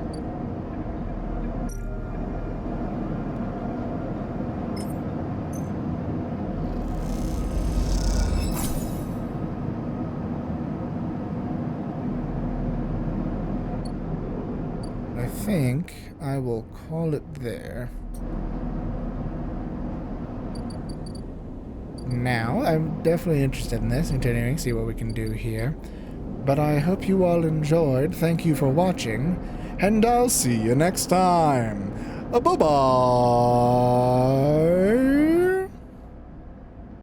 I think I will call it there. Now, I'm definitely interested in this, continuing, see what we can do here. But I hope you all enjoyed. Thank you for watching. And I'll see you next time. Bye-bye.